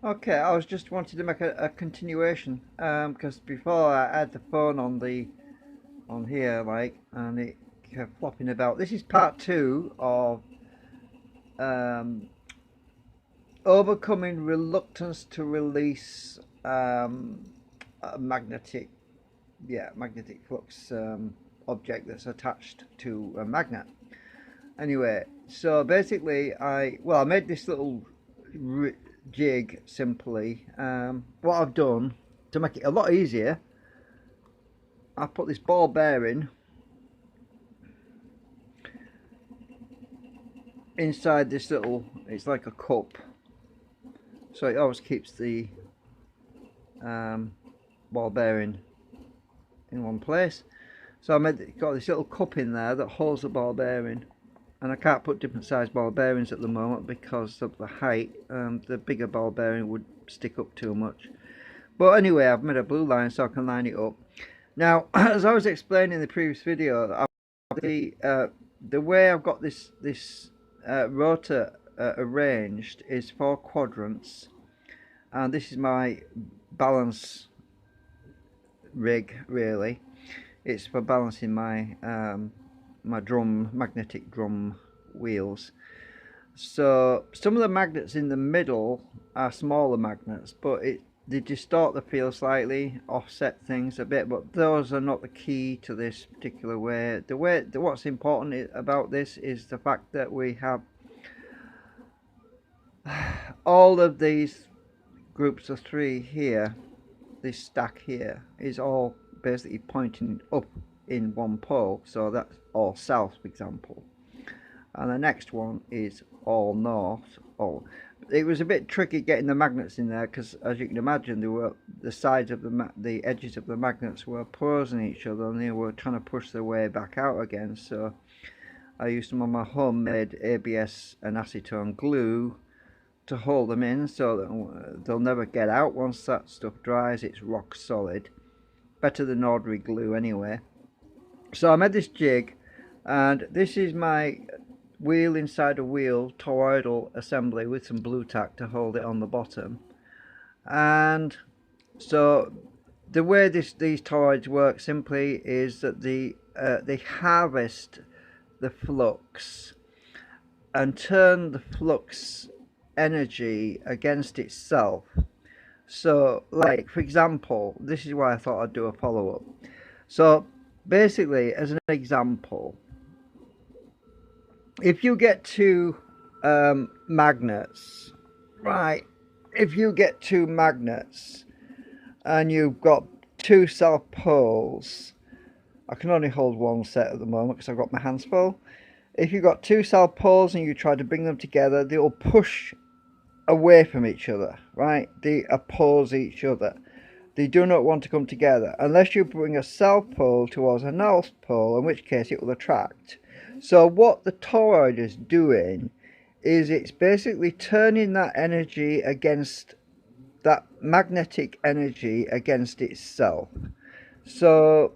Okay, I was just wanted to make a continuation because before I had the phone on here like and it kept flopping about. This is part two of um, overcoming reluctance to release a magnetic flux object that's attached to a magnet. Anyway, so basically I made this little jig simply. What I've done to make it a lot easier, I put this ball bearing inside this little, it's like a cup, so it always keeps the um, ball bearing in one place. So got this little cup in there that holds the ball bearing, and I can't put different size ball bearings at the moment because of the height. The bigger ball bearing would stick up too much. But anyway, I've made a blue line so I can line it up. Now, as I was explaining in the previous video, the way I've got this rotor arranged is 4 quadrants, and this is my balance rig. Really, it's for balancing my my magnetic drum wheels. So some of the magnets in the middle are smaller magnets, but they distort the field slightly, offset things a bit, but those are not the key to this particular way. What's important about this is the fact that we have all of these groups of 3 here. This stack here is all basically pointing up in one pole, so that's all south, for example, and the next one is all north. It was a bit tricky getting the magnets in there because, as you can imagine, the sides of the edges of the magnets were opposing each other, and they were trying to push their way back out again. So I used some of my homemade ABS and acetone glue to hold them in, so that they'll never get out. Once that stuff dries, it's rock solid, better than ordinary glue anyway. So I made this jig, and this is my wheel inside a wheel toroidal assembly with some blue tack to hold it on the bottom. And so the way these toroids work simply is that they harvest the flux and turn the flux energy against itself. So, like, for example, this is why I thought I'd do a follow-up. So basically, as an example, if you get 2 magnets, right, if you get 2 magnets and you've got 2 south poles, I can only hold one set at the moment because I've got my hands full. If you've got 2 south poles and you try to bring them together, they'll push away from each other, right? They oppose each other. They do not want to come together unless you bring a south pole towards a north pole, in which case it will attract. So what the toroid is doing is it's basically turning that energy against that magnetic energy against itself. So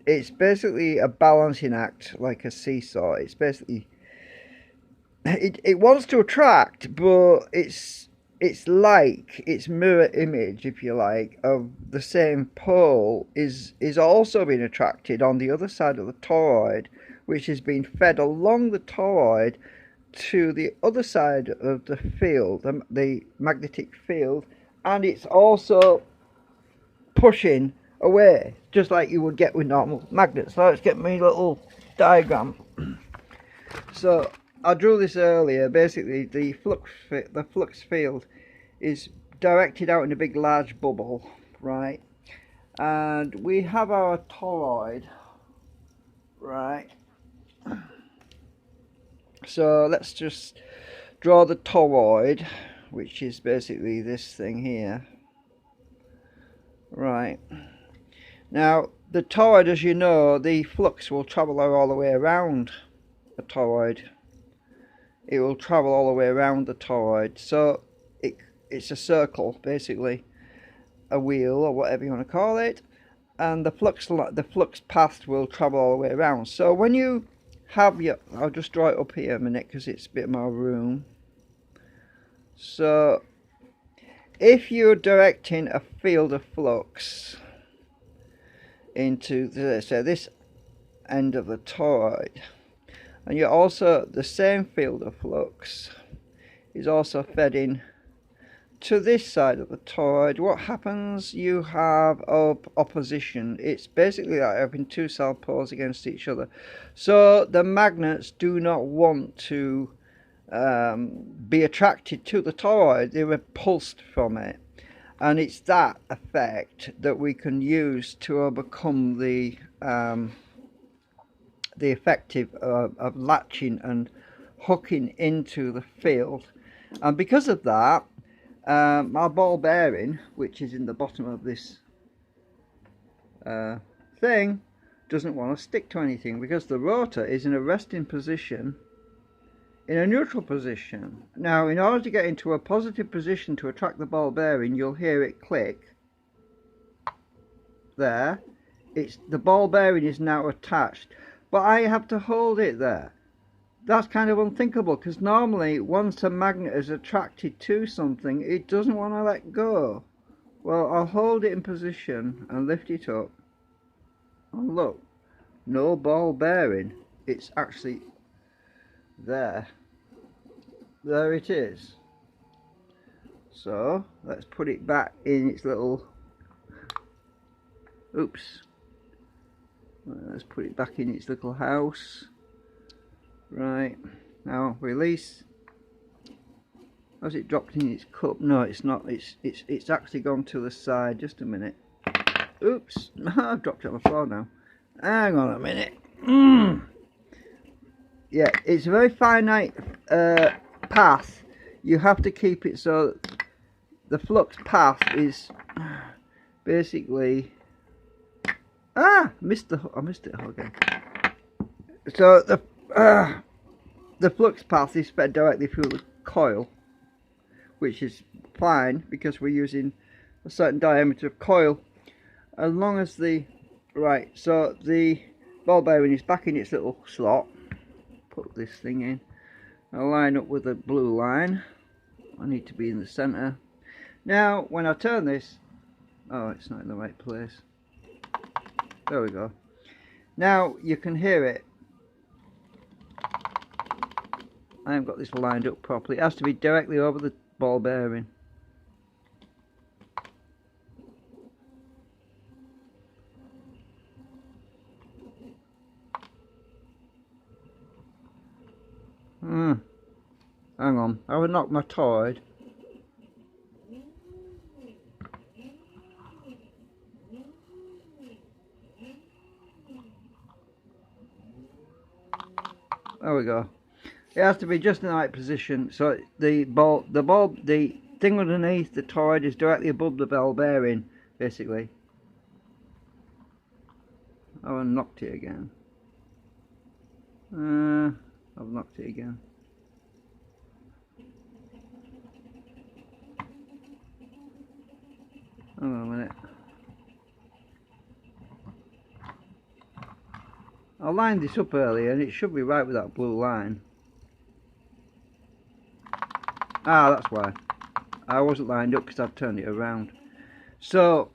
it's basically a balancing act, like a seesaw. It's basically it wants to attract, but it's like its mirror image, if you like, of the same pole is also being attracted on the other side of the toroid, which is being fed along the toroid to the other side of the field, the magnetic field, and it's also pushing away, just like you would get with normal magnets. So let's get my little diagram. So I drew this earlier. Basically, the flux field is directed out in a big large bubble, right? And we have our toroid, right? So let's just draw the toroid, which is basically this thing here, right? Now the toroid, as you know, the flux will travel all the way around the toroid. It will travel all the way around the toroid, so it's a circle, basically a wheel or whatever you want to call it, and the flux path will travel all the way around. So when you have your, I'll just draw it up here a minute because it's a bit more room. So if you're directing a field of flux into this end of the toroid, and you're also, the same field of flux is also fed in to this side of the toroid, what happens? You have opposition. It's basically like having two south poles against each other. So the magnets do not want to be attracted to the toroid. They're repulsed from it. And it's that effect that we can use to overcome the effective of latching and hooking into the field. And because of that, my ball bearing, which is in the bottom of this thing, doesn't want to stick to anything because the rotor is in a resting position, in a neutral position. Now, in order to get into a positive position to attract the ball bearing, you'll hear it click there. The ball bearing is now attached, but I have to hold it there. That's kind of unthinkable, because normally once a magnet is attracted to something, it doesn't want to let go. Well, I'll hold it in position and lift it up. And look, no ball bearing. It's actually there. There it is. So let's put it back in its little, oops. Let's put it back in its little house. Right, now release. Has it dropped in its cup? No, it's not. It's actually gone to the side. Just a minute. Oops, I've dropped it on the floor now. Hang on a minute. Yeah, it's a very finite path. You have to keep it so the flux path is basically. I missed it again. So the flux path is fed directly through the coil, which is fine because we're using a certain diameter of coil. As long as right, so the ball bearing is back in its little slot. Put this thing in. I'll line up with the blue line. I need to be in the center. Now, when I turn this, oh, it's not in the right place. There we go. Now you can hear it. I haven't got this lined up properly. It has to be directly over the ball bearing. Hang on, I would knock my toroid. There we go. It has to be just in the right position, so the thing underneath the toroid is directly above the ball bearing, basically. Oh, I knocked it again. I've knocked it again. Hang on a minute. I lined this up earlier and it should be right with that blue line. Ah, that's why. I wasn't lined up because I've turned it around. So,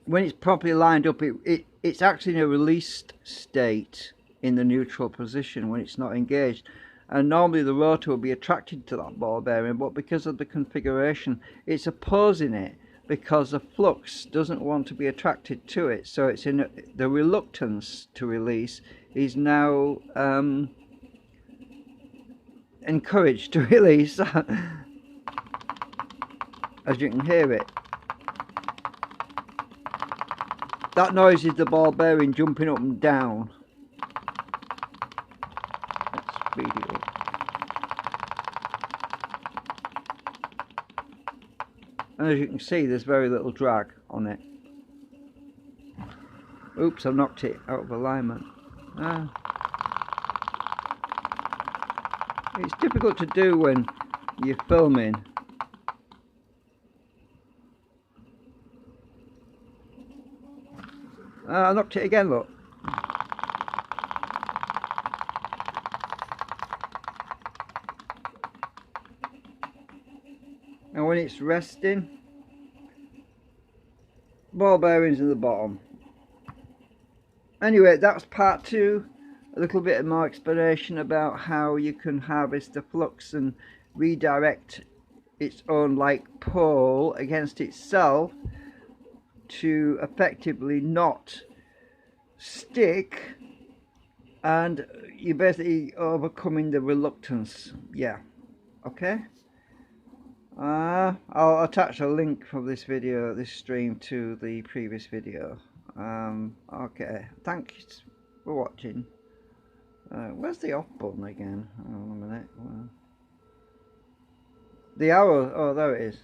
when it's properly lined up, it's actually in a released state in the neutral position when it's not engaged. And normally the rotor will be attracted to that ball bearing, but because of the configuration, it's opposing it because the flux doesn't want to be attracted to it. So it's in the reluctance to release is now encouraged to release. As you can hear it. That noise is the ball bearing jumping up and down. Let's speed it up. And as you can see, there's very little drag on it. Oops, I've knocked it out of alignment. It's difficult to do when you're filming. I knocked it again, look. and when it's resting, ball bearings in the bottom. Anyway, that's part 2. A little bit more explanation about how you can harvest the flux and redirect its own like pole against itself to effectively not stick, and you're basically overcoming the reluctance. Yeah, okay. I'll attach a link from this video, this stream, to the previous video. Okay, thanks for watching. Where's the off button again? Hold on a minute. The arrow, oh there it is.